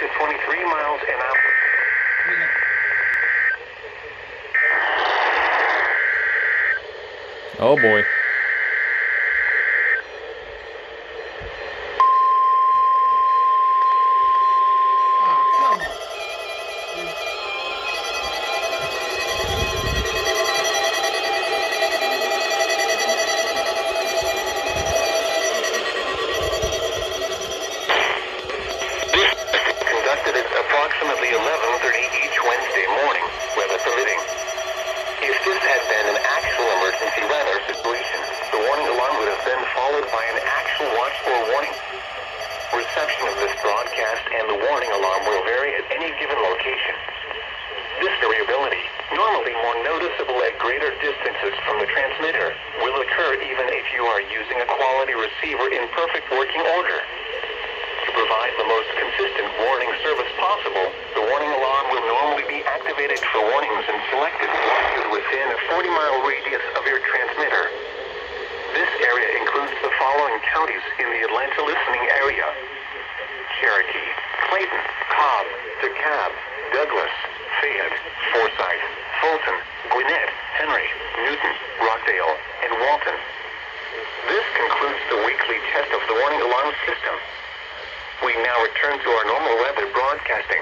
to 23 miles an hour. Oh boy. Approximately 11:30 each Wednesday morning, weather permitting. If this had been an actual emergency weather situation, the warning alarm would have been followed by an actual watch for warning. Reception of this broadcast and the warning alarm will vary at any given location. This variability, normally more noticeable at greater distances from the transmitter, will occur even if you are using a quality receiver in perfect working order. To provide the most consistent warning service possible, the warning alarm will normally be activated for warnings in selected places within a 40-mile radius of your transmitter. This area includes the following counties in the Atlanta listening area: Cherokee, Clayton, Cobb, DeKalb, Douglas, Fayette, Forsyth, Fulton, Gwinnett, Henry, Newton, Rockdale, and Walton. This concludes the weekly test of the warning alarm system. We now return to our normal weather broadcasting.